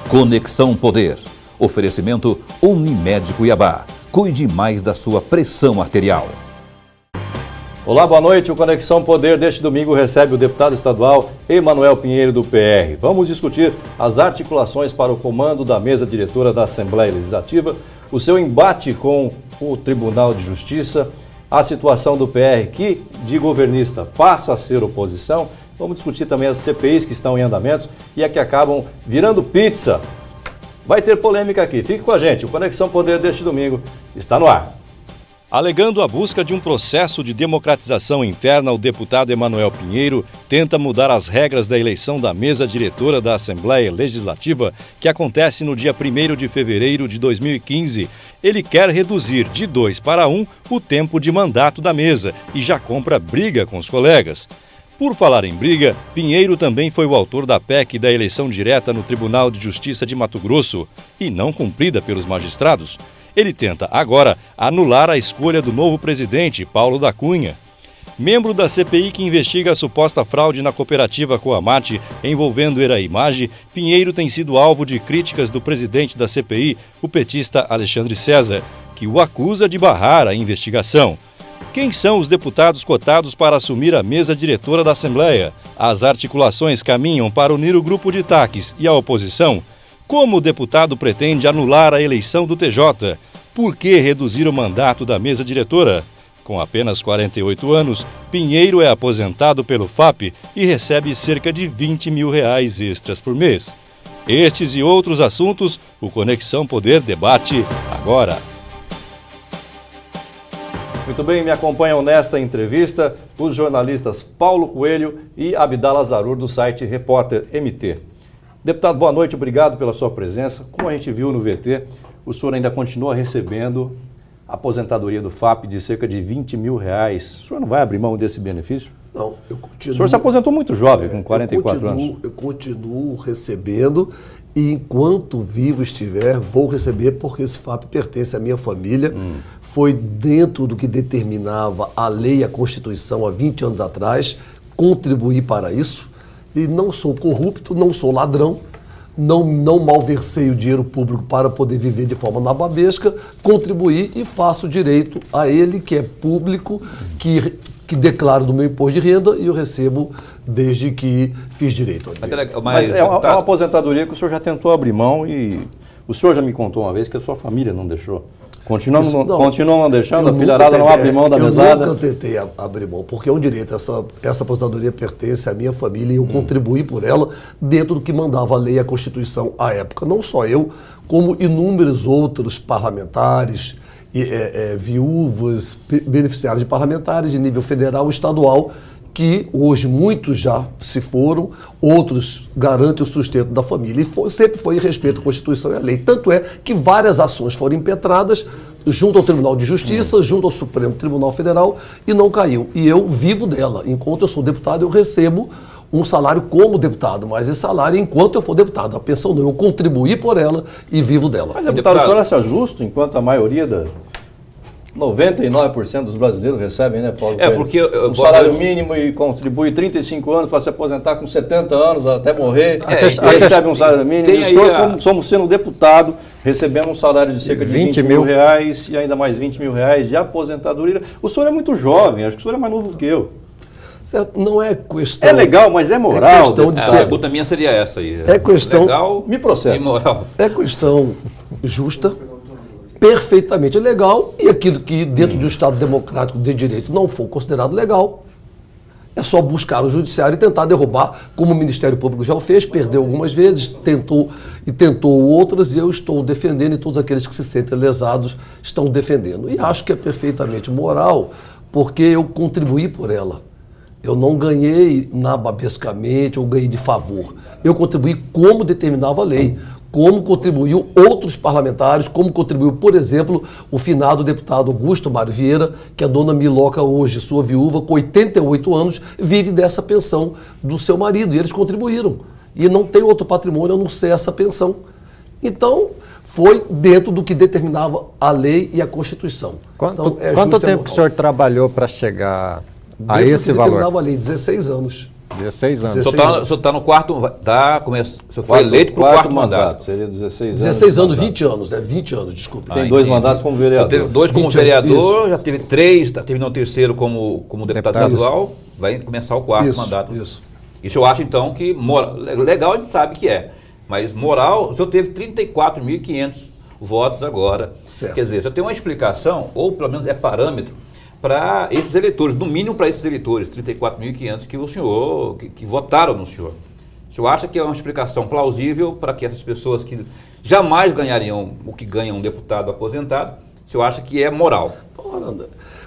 Conexão Poder. Oferecimento Unimed Cuiabá. Cuide mais da sua pressão arterial. Olá, boa noite. O Conexão Poder deste domingo recebe o deputado estadual Emanuel Pinheiro do PR. Vamos discutir as articulações para o comando da mesa diretora da Assembleia Legislativa, o seu embate com o Tribunal de Justiça, a situação do PR que, de governista, passa a ser oposição. Vamos discutir também as CPIs que estão em andamento e a que acabam virando pizza. Vai ter polêmica aqui. Fique com a gente. O Conexão Poder deste domingo está no ar. Alegando a busca de um processo de democratização interna, o deputado Emanuel Pinheiro tenta mudar as regras da eleição da mesa diretora da Assembleia Legislativa, que acontece no dia 1º de fevereiro de 2015. Ele quer reduzir de 2 para 1 o tempo de mandato da mesa e já compra briga com os colegas. Por falar em briga, Pinheiro também foi o autor da PEC da eleição direta no Tribunal de Justiça de Mato Grosso e não cumprida pelos magistrados. Ele tenta agora anular a escolha do novo presidente, Paulo da Cunha. Membro da CPI que investiga a suposta fraude na cooperativa Coamate envolvendo Eraimage, Pinheiro tem sido alvo de críticas do presidente da CPI, o petista Alexandre César, que o acusa de barrar a investigação. Quem são os deputados cotados para assumir a mesa diretora da Assembleia? As articulações caminham para unir o grupo de TAQs e a oposição? Como o deputado pretende anular a eleição do TJ? Por que reduzir o mandato da mesa diretora? Com apenas 48 anos, Pinheiro é aposentado pelo FAP e recebe cerca de R$20 mil extras por mês. Estes e outros assuntos, o Conexão Poder debate agora. Muito bem, me acompanham nesta entrevista os jornalistas Paulo Coelho e Abdala Zarur do site Repórter MT. Deputado, boa noite, obrigado pela sua presença. Como a gente viu no VT, o senhor ainda continua recebendo a aposentadoria do FAP de cerca de R$20 mil. O senhor não vai abrir mão desse benefício? Não, eu continuo... O senhor se aposentou muito jovem, com 44 anos. Eu continuo recebendo e enquanto vivo estiver, vou receber porque esse FAP pertence à minha família. Foi dentro do que determinava a lei e a Constituição há 20 anos atrás, contribuí para isso. E não sou corrupto, não sou ladrão, não malversei o dinheiro público para poder viver de forma nababesca, contribuí e faço direito a ele, que é público, que declaro no meu imposto de renda e eu recebo desde que fiz direito. Mas é uma aposentadoria que o senhor já tentou abrir mão e o senhor já me contou uma vez que a sua família não deixou. Continuam não deixando, a filharada não abre mão da mesada? Eu nunca tentei abrir mão, porque é um direito. Essa aposentadoria pertence à minha família e eu contribuí por ela dentro do que mandava a lei e a Constituição à época. Não só eu, como inúmeros outros parlamentares, viúvas, beneficiários de parlamentares de nível federal e estadual, que hoje muitos já se foram, outros garantem o sustento da família. E sempre foi em respeito à Constituição e à lei. Tanto é que várias ações foram impetradas junto ao Tribunal de Justiça, junto ao Supremo Tribunal Federal, e não caiu. E eu vivo dela. Enquanto eu sou deputado, eu recebo um salário como deputado, mas esse salário enquanto eu for deputado. A pensão não, eu contribuí por ela e vivo dela. Mas, deputado, o senhor acha justo, enquanto a maioria 99% dos brasileiros recebem, né, Paulo? Porque o salário mínimo e contribui 35 anos para se aposentar com 70 anos até morrer, recebe um salário mínimo. E o senhor, como somos sendo deputado, recebendo um salário de cerca de 20 mil e ainda mais 20 mil de aposentadoria. O senhor é muito jovem, acho que o senhor é mais novo que eu. Certo? Não é questão... É legal, mas é moral. A pergunta minha seria essa aí. É questão... Legal, me processa. E moral. É questão justa, perfeitamente legal, e aquilo que dentro de um Estado democrático de direito não for considerado legal, é só buscar o judiciário e tentar derrubar, como o Ministério Público já o fez, perdeu algumas vezes, tentou outras, e eu estou defendendo, e todos aqueles que se sentem lesados estão defendendo. E acho que é perfeitamente moral, porque eu contribuí por ela. Eu não ganhei nababescamente ou ganhei de favor. Eu contribuí como determinava a lei, como contribuiu outros parlamentares, como contribuiu, por exemplo, o finado deputado Augusto Mário Vieira, que a dona Miloca hoje, sua viúva, com 88 anos, vive dessa pensão do seu marido, e eles contribuíram. E não tem outro patrimônio a não ser essa pensão. Então, foi dentro do que determinava a lei e a Constituição. Quanto tempo o senhor trabalhou para chegar a esse valor? Determinava a lei, 16 anos. 16 anos. O senhor está no quarto, o senhor foi eleito para o quarto mandato. Seria 16 anos. 16 anos, 20 anos, né? 20 anos, desculpe. Tem 2 mandatos como vereador. Já teve 2 como 20 anos, vereador, isso. já teve 3, está terminando o 3º como deputado estadual, vai começar o 4º mandato. Isso. Isso eu acho, então, que legal a gente sabe que é, mas moral, o senhor teve 34.500 votos agora. Certo. Quer dizer, o senhor tem uma explicação, ou pelo menos é parâmetro, para esses eleitores, no mínimo para esses eleitores, 34.500 que o senhor, que votaram no senhor. O senhor acha que é uma explicação plausível para que essas pessoas que jamais ganhariam o que ganha um deputado aposentado, o senhor acha que é moral?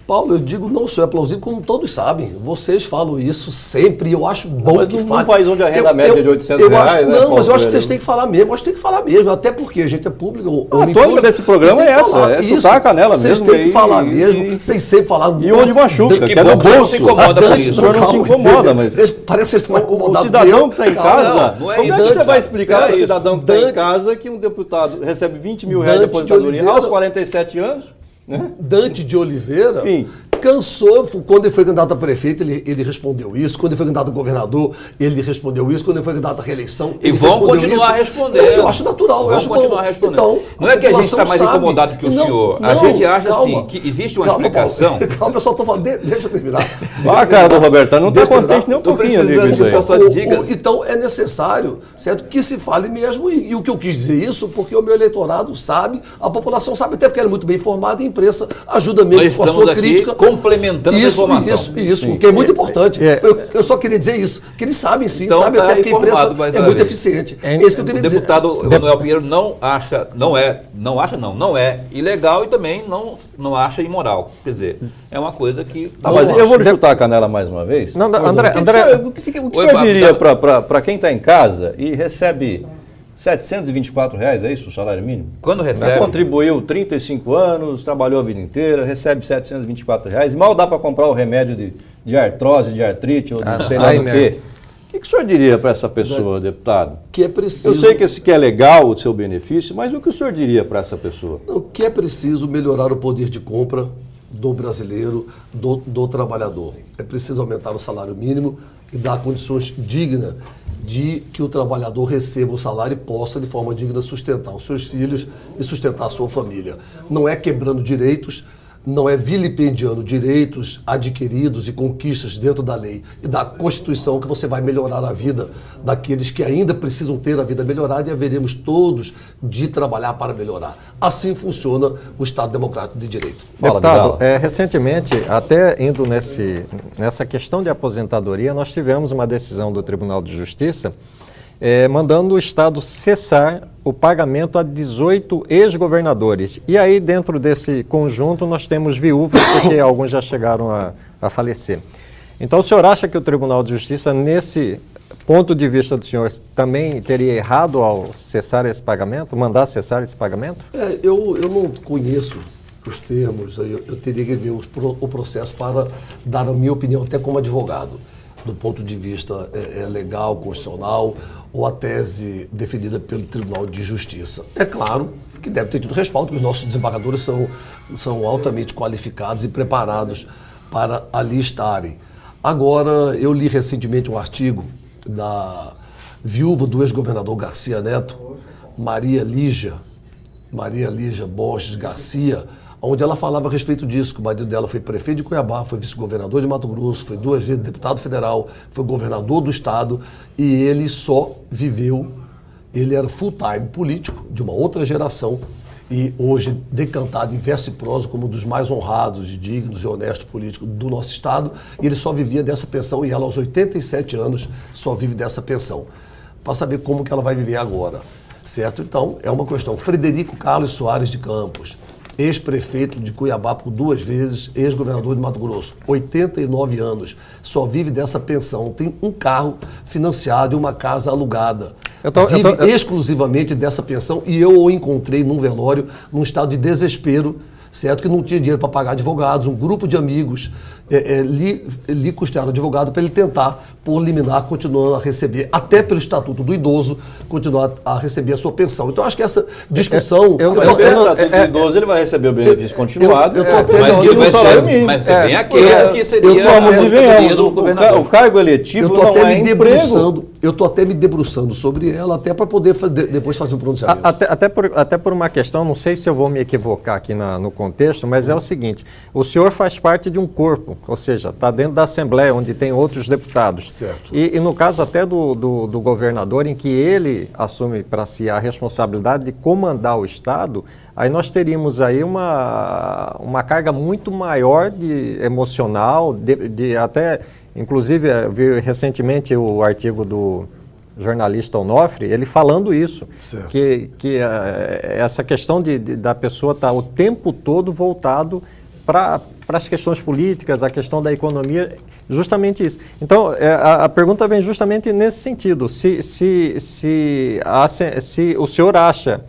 Paulo, eu digo não só é plausível, como todos sabem. Vocês falam isso sempre e eu acho bom mas que num falem. país onde a renda média é de R$800, Não, mas eu acho que vocês têm que falar mesmo. Acho que tem que falar mesmo, até porque a gente é público. A tônica desse programa é essa, chutar a canela mesmo. Vocês têm que falar mesmo, vocês sempre falam. E onde machuca, que é no você não bolso. se incomoda com isso. O senhor não se incomoda, mas... Parece que vocês estão incomodados. O cidadão que está em casa, não é como é que isso, você vai explicar para o isso. cidadão que está em casa que um deputado recebe 20 mil reais de aposentadoria aos 47 anos? Né? Dante de Oliveira... Enfim. Cansou, quando ele foi candidato a prefeito, ele respondeu isso. Quando ele foi candidato a governador, ele respondeu isso. Quando ele foi candidato à reeleição, E ele vão respondeu continuar isso. respondendo. Eu acho natural, eu acho bom. Continuar respondendo. Então, não é que a gente está mais população incomodado que o sabe. senhor. Não, A gente acha calma. assim, que existe uma Calma, explicação. Paulo. Calma, pessoal, estou falando. Deixa eu terminar. Ah, cara do Roberto, não está Deixa eu contente nem um Tô pouquinho ali com precisando isso que aí. o senhor só diga. Então é necessário, certo, que se fale mesmo, e o que eu quis dizer isso, porque o meu eleitorado sabe, a população sabe, até porque ela é muito bem informada, e a imprensa ajuda mesmo Nós com a estamos sua aqui crítica. complementando a informação. Isso, que é muito importante. Eu só queria dizer isso, que eles sabem sim, Então, sabem, tá até porque a imprensa informado mais é uma muito vez. eficiente. É isso que eu O queria dizer. deputado Emanuel Pinheiro não é ilegal e também não acha imoral. Quer dizer, é uma coisa que... Tá, mas eu vou lhe chutar a canela mais uma vez. Não, André, O que o senhor diria para quem está em casa e recebe R$724, é isso o salário mínimo? Quando recebe... Contribuiu 35 anos, trabalhou a vida inteira, recebe R$724, mal dá para comprar o remédio de artrose, de artrite ou de sei lá do quê. O que o senhor diria para essa pessoa, deputado? Que é preciso... Eu sei que é legal o seu benefício, mas o que o senhor diria para essa pessoa? O que é preciso melhorar o poder de compra do brasileiro, do trabalhador. É preciso aumentar o salário mínimo e dar condições dignas de que o trabalhador receba o salário e possa, de forma digna, sustentar os seus filhos e sustentar a sua família. Não é quebrando direitos, não é vilipendiando direitos adquiridos e conquistas dentro da lei e da Constituição que você vai melhorar a vida daqueles que ainda precisam ter a vida melhorada, e haveremos todos de trabalhar para melhorar. Assim funciona o Estado Democrático de Direito. Deputado, recentemente, até indo nessa questão de aposentadoria, nós tivemos uma decisão do Tribunal de Justiça mandando o Estado cessar o pagamento a 18 ex-governadores. E aí, dentro desse conjunto, nós temos viúvas, porque alguns já chegaram a falecer. Então, o senhor acha que o Tribunal de Justiça, nesse ponto de vista do senhor, também teria errado ao cessar esse pagamento, mandar cessar esse pagamento? Eu não conheço os termos, eu teria que ver o processo para dar a minha opinião, até como advogado, do ponto de vista legal, constitucional, ou a tese defendida pelo Tribunal de Justiça. É claro que deve ter tido respaldo, porque os nossos desembargadores são altamente qualificados e preparados para ali estarem. Agora, eu li recentemente um artigo da viúva do ex-governador Garcia Neto, Maria Lígia Borges Garcia, onde ela falava a respeito disso, que o marido dela foi prefeito de Cuiabá, foi vice-governador de Mato Grosso, foi 2 vezes deputado federal, foi governador do estado, e ele só viveu, ele era full-time político de uma outra geração, e hoje decantado em verso e prosa como um dos mais honrados, dignos e honestos políticos do nosso estado, e ele só vivia dessa pensão, e ela aos 87 anos só vive dessa pensão. Para saber como que ela vai viver agora, certo? Então, é uma questão. Frederico Carlos Soares de Campos, ex-prefeito de Cuiabá por 2 vezes, ex-governador de Mato Grosso, 89 anos, só vive dessa pensão, tem um carro financiado e uma casa alugada. Vive exclusivamente dessa pensão, e eu o encontrei num velório, num estado de desespero, certo? Que não tinha dinheiro para pagar advogados, um grupo de amigos lhe custearam advogado para ele tentar, por liminar, continuando a receber, até pelo Estatuto do Idoso, continuar a receber a sua pensão. Então, acho que essa discussão... Pelo Estatuto do Idoso, ele vai receber o benefício continuado. Mas que vai ser, mas você vem aqui, que seria o cargo eletivo não é emprego. Eu estou até me debruçando sobre ela, até para poder depois fazer um pronunciamento. Até por uma questão, não sei se eu vou me equivocar aqui no contexto, mas é o seguinte, o senhor faz parte de um corpo, ou seja, está dentro da Assembleia, onde tem outros deputados. Certo. E no caso até do governador, em que ele assume para si a responsabilidade de comandar o Estado, aí nós teríamos aí uma carga muito maior de emocional, de até... Inclusive, eu vi recentemente o artigo do jornalista Onofre, ele falando isso, que essa questão da pessoa estar o tempo todo voltado para as questões políticas, a questão da economia, justamente isso. Então, a pergunta vem justamente nesse sentido. Se o senhor acha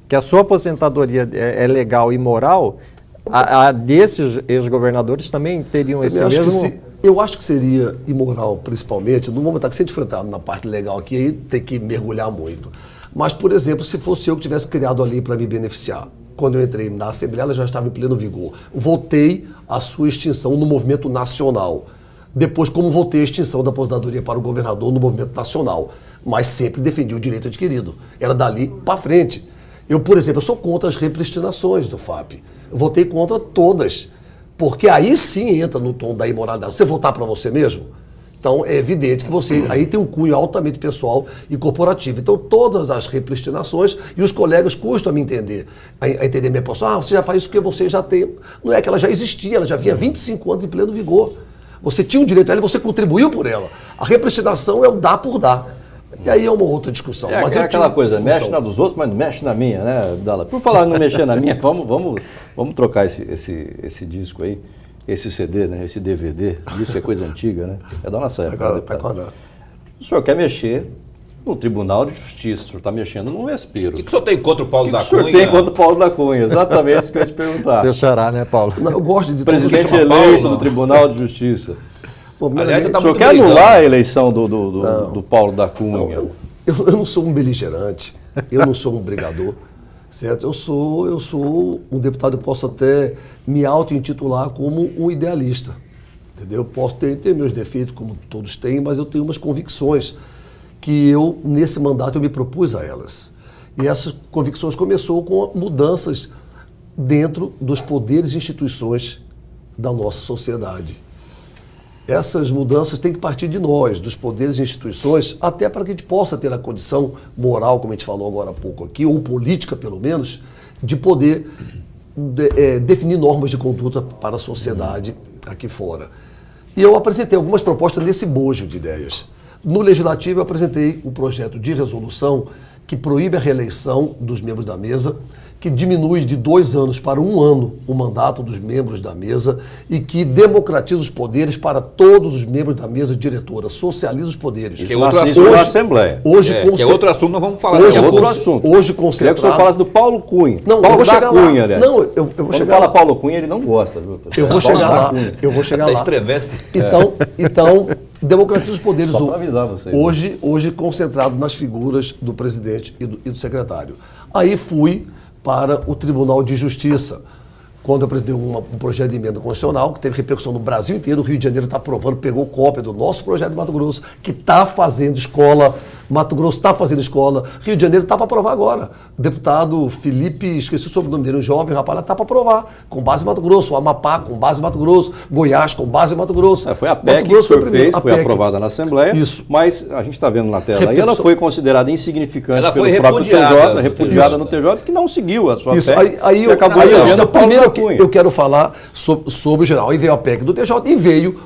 que a sua aposentadoria é legal e moral, a desses ex-governadores também teriam esse mesmo... Eu acho que seria imoral, principalmente, no momento que se a gente for entrar na parte legal aqui, aí tem que mergulhar muito. Mas, por exemplo, se fosse eu que tivesse criado a lei para me beneficiar, quando eu entrei na Assembleia, ela já estava em pleno vigor. Votei a sua extinção no movimento nacional. Depois, como votei a extinção da aposentadoria para o governador no movimento nacional. Mas sempre defendi o direito adquirido. Era dali para frente. Eu, por exemplo, eu sou contra as repristinações do FAP. Eu votei contra todas. Porque aí sim entra no tom da imoralidade. Você votar para você mesmo? Então é evidente que você aí tem um cunho altamente pessoal e corporativo. Então todas as repristinações, e os colegas custam a me entender, a entender minha posição. Você já faz isso porque você já tem... Não é que ela já existia, ela já vinha 25 anos em pleno vigor. Você tinha um direito a ela e você contribuiu por ela. A repristinação é o dar por dar. E aí é uma outra discussão. Mas é aquela coisa, mexe na dos outros, mas não mexe na minha, né, Dala? Por falar em não mexer na minha, vamos trocar esse disco aí, esse CD, né, esse DVD. Isso é coisa antiga, né? É da nossa época. O senhor quer mexer no Tribunal de Justiça, o senhor está mexendo no Vespero. O que o senhor tem contra o Paulo da Cunha? O senhor tem contra o Paulo da Cunha, exatamente isso que eu ia te perguntar. Deixará, né, Paulo? Não, eu gosto de presidente eleito do Tribunal de Justiça. Aliás, o senhor quer anular a eleição do Paulo da Cunha? Não, eu não sou um beligerante, eu não sou um brigador, certo? Eu sou um deputado, eu posso até me auto-intitular como um idealista, entendeu? Eu posso ter meus defeitos, como todos têm, mas eu tenho umas convicções que eu, nesse mandato, eu me propus a elas. E essas convicções começou com mudanças dentro dos poderes e instituições da nossa sociedade. Essas mudanças têm que partir de nós, dos poderes e instituições, até para que a gente possa ter a condição moral, como a gente falou agora há pouco aqui, ou política pelo menos, de poder definir normas de conduta para a sociedade aqui fora. E eu apresentei algumas propostas nesse bojo de ideias. No Legislativo eu apresentei um projeto de resolução que proíbe a reeleição dos membros da mesa, que diminui de 2 anos para 1 ano o mandato dos membros da mesa e que democratiza os poderes para todos os membros da mesa diretora, socializa os poderes. Isso é outro assunto da Assembleia. Que é outro assunto, nós vamos falar. Hoje é outro assunto. Hoje Queria concentrado... que o senhor falasse do Paulo Cunha. Não, Paulo eu vou chegar Cunha, lá. aliás. Não, eu vou Quando chegar fala lá. Paulo Cunha, ele não gosta, viu? Eu vou chegar lá. Eu vou chegar lá. Estremece. Então, democratiza os poderes. Só para avisar vocês. Hoje concentrado nas figuras do presidente e do secretário. Aí fui para o Tribunal de Justiça, quando eu apresentei um projeto de emenda constitucional, que teve repercussão no Brasil inteiro. O Rio de Janeiro está aprovando, pegou cópia do nosso projeto de Mato Grosso, que está fazendo escola, Mato Grosso está fazendo escola, Rio de Janeiro está para aprovar agora. O deputado Felipe, esqueci o sobrenome dele, um jovem rapaz, está para aprovar, com base em Mato Grosso, o Amapá com base em Mato Grosso, Goiás com base em Mato Grosso. Foi a PEC que o senhor fez, foi aprovada na Assembleia, isso. Mas a gente está vendo na tela aí, ela foi considerada insignificante ela pelo foi próprio repudiada, TJ, repudiada no TJ, que não seguiu a sua isso. PEC. Aí eu acabou elegendo o Paulo da Cunha. Eu quero falar sobre o geral. Aí veio a PEC do TJ e veio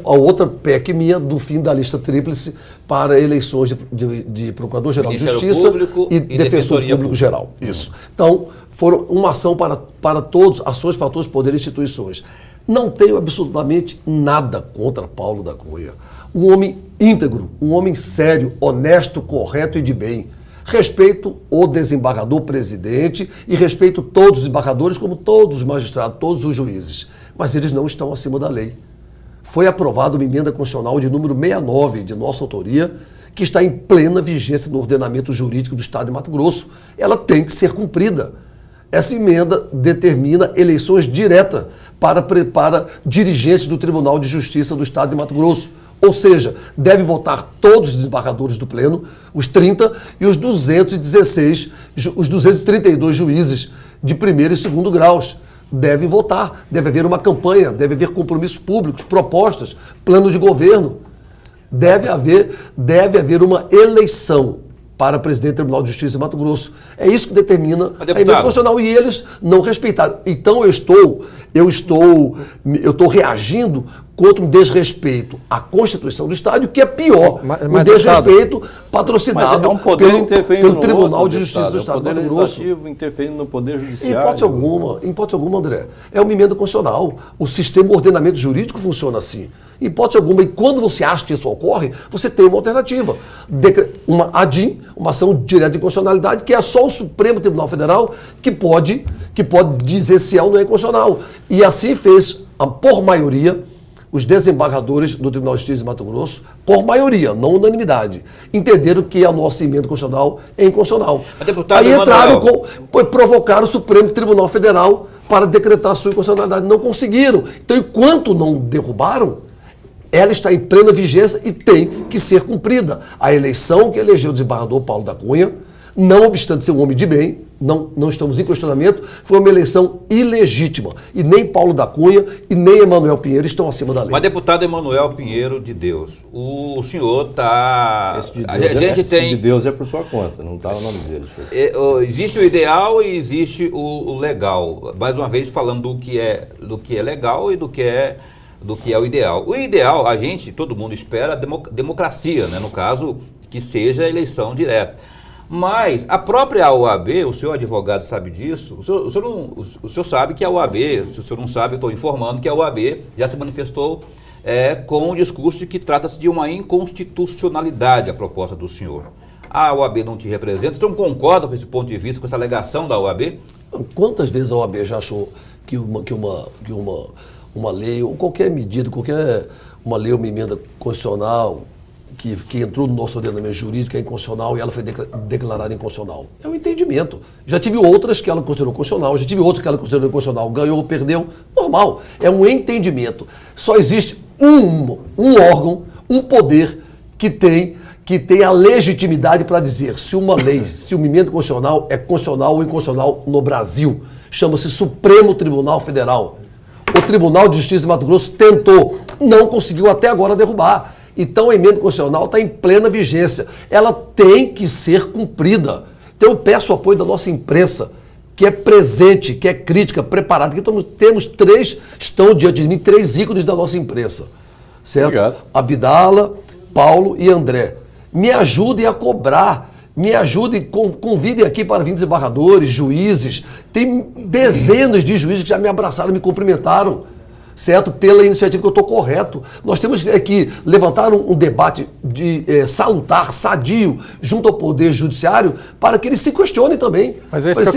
a outra PEC minha do fim da lista tríplice para eleições de Procurador-Geral de Justiça e Defensor Público Geral. Isso. Então, foram uma ação para todos, ações para todos os poderes e instituições. Não tenho absolutamente nada contra Paulo da Cunha. Um homem íntegro, um homem sério, honesto, correto e de bem. Respeito o desembargador presidente e respeito todos os desembargadores, como todos os magistrados, todos os juízes. Mas eles não estão acima da lei. Foi aprovada uma emenda constitucional de número 69, de nossa autoria, que está em plena vigência no ordenamento jurídico do Estado de Mato Grosso. Ela tem que ser cumprida. Essa emenda determina eleições diretas para dirigentes do Tribunal de Justiça do Estado de Mato Grosso. Ou seja, deve votar todos os desembargadores do Pleno, os 30 e os 216, os 232 juízes de primeiro e segundo graus. Devem votar, deve haver uma campanha, deve haver compromissos públicos, propostas, plano de governo. Deve haver uma eleição para presidente do Tribunal de Justiça de Mato Grosso. É isso que determina a emenda constitucional e eles não respeitaram. Então eu estou reagindo contra um desrespeito à Constituição do Estado, que é pior, um desrespeito patrocinado pelo Tribunal de Justiça do Estado de Mato Grosso. Interferindo no Poder Judiciário. Em hipótese alguma, André, é uma emenda constitucional. O sistema, o ordenamento jurídico funciona assim. Em hipótese alguma, e quando você acha que isso ocorre, você tem uma alternativa. Uma ADIM, uma ação direta de inconstitucionalidade, que é só o Supremo Tribunal Federal que pode dizer se é ou não é inconstitucional. E assim fez, por maioria, os desembargadores do Tribunal de Justiça de Mato Grosso, por maioria, não unanimidade, entenderam que a nossa emenda constitucional é inconstitucional. Aí entraram provocaram o Supremo Tribunal Federal para decretar a sua inconstitucionalidade. Não conseguiram. Então, enquanto não derrubaram, ela está em plena vigência e tem que ser cumprida. A eleição que elegeu o desembargador Paulo da Cunha, não obstante ser um homem de bem, não estamos em questionamento, foi uma eleição ilegítima. E nem Paulo da Cunha e nem Emanuel Pinheiro estão acima da lei. Mas, deputado Emanuel Pinheiro de Deus, o senhor está... Esse de Deus é por sua conta, não está o nome dele. Existe o ideal e existe o legal. Mais uma vez falando do que é legal e do que é o ideal. O ideal, todo mundo espera democracia, né? No caso, que seja eleição direta. Mas a própria OAB, o senhor advogado sabe disso, o senhor sabe que a OAB, se o senhor não sabe, eu estou informando que a OAB já se manifestou com o discurso de que trata-se de uma inconstitucionalidade a proposta do senhor. A OAB não te representa, o senhor não concorda com esse ponto de vista, com essa alegação da OAB? Quantas vezes a OAB já achou que uma lei, ou qualquer medida, uma lei ou uma emenda constitucional que entrou no nosso ordenamento jurídico é inconstitucional e ela foi declarada inconstitucional? É um entendimento. Já tive outras que ela considerou constitucional, já tive outras que ela considerou inconstitucional, ganhou ou perdeu, normal. É um entendimento. Só existe um órgão, um poder que tem a legitimidade para dizer se uma lei, se uma emenda constitucional é constitucional ou inconstitucional no Brasil. Chama-se Supremo Tribunal Federal. O Tribunal de Justiça de Mato Grosso tentou, não conseguiu até agora derrubar. Então a emenda constitucional está em plena vigência. Ela tem que ser cumprida. Então eu peço o apoio da nossa imprensa, que é presente, que é crítica, preparada. Aqui estão diante de mim 3 ícones da nossa imprensa. Certo? Obrigado. Abdala, Paulo e André. Me ajudem a cobrar. Me ajudem, convidem aqui para vir desembargadores, juízes. Tem dezenas de juízes que já me abraçaram, me cumprimentaram, certo? Pela iniciativa que eu estou correto. Nós temos que levantar um debate salutar, sadio, junto ao Poder Judiciário, para que eles se questionem também. Mas é isso que eu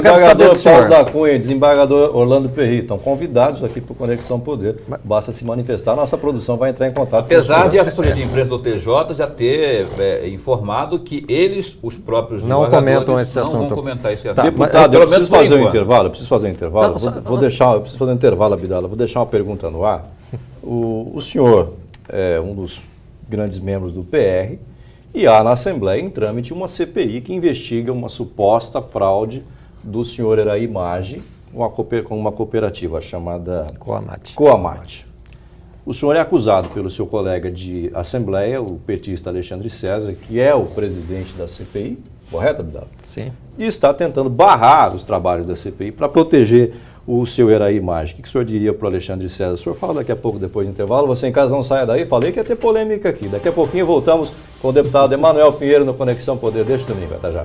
quero saber do senhor. Paulo da Cunha, desembargador Orlando Perri, estão convidados aqui para o Conexão Poder. Basta se manifestar, nossa produção vai entrar em contato. Apesar de a assessoria de imprensa do TJ já ter informado que eles, os próprios não comentam esse assunto. Não vão comentar esse assunto. Deputado, eu preciso fazer um intervalo. Eu preciso fazer um intervalo, Abdala. Vou deixar uma pergunta no ar. O senhor é um dos grandes membros do PR e há na Assembleia em trâmite uma CPI que investiga uma suposta fraude do senhor Eraí Maggi com uma cooperativa chamada Coamate. O senhor é acusado pelo seu colega de Assembleia, o petista Alexandre César, que é o presidente da CPI, correto, Abdala? Sim. E está tentando barrar os trabalhos da CPI para proteger o seu Eraí Maggi. O que o senhor diria para o Alexandre César? O senhor fala daqui a pouco, depois do intervalo. Você em casa não saia daí. Falei que ia ter polêmica aqui. Daqui a pouquinho voltamos com o deputado Emanuel Pinheiro no Conexão Poder deste domingo. Até já.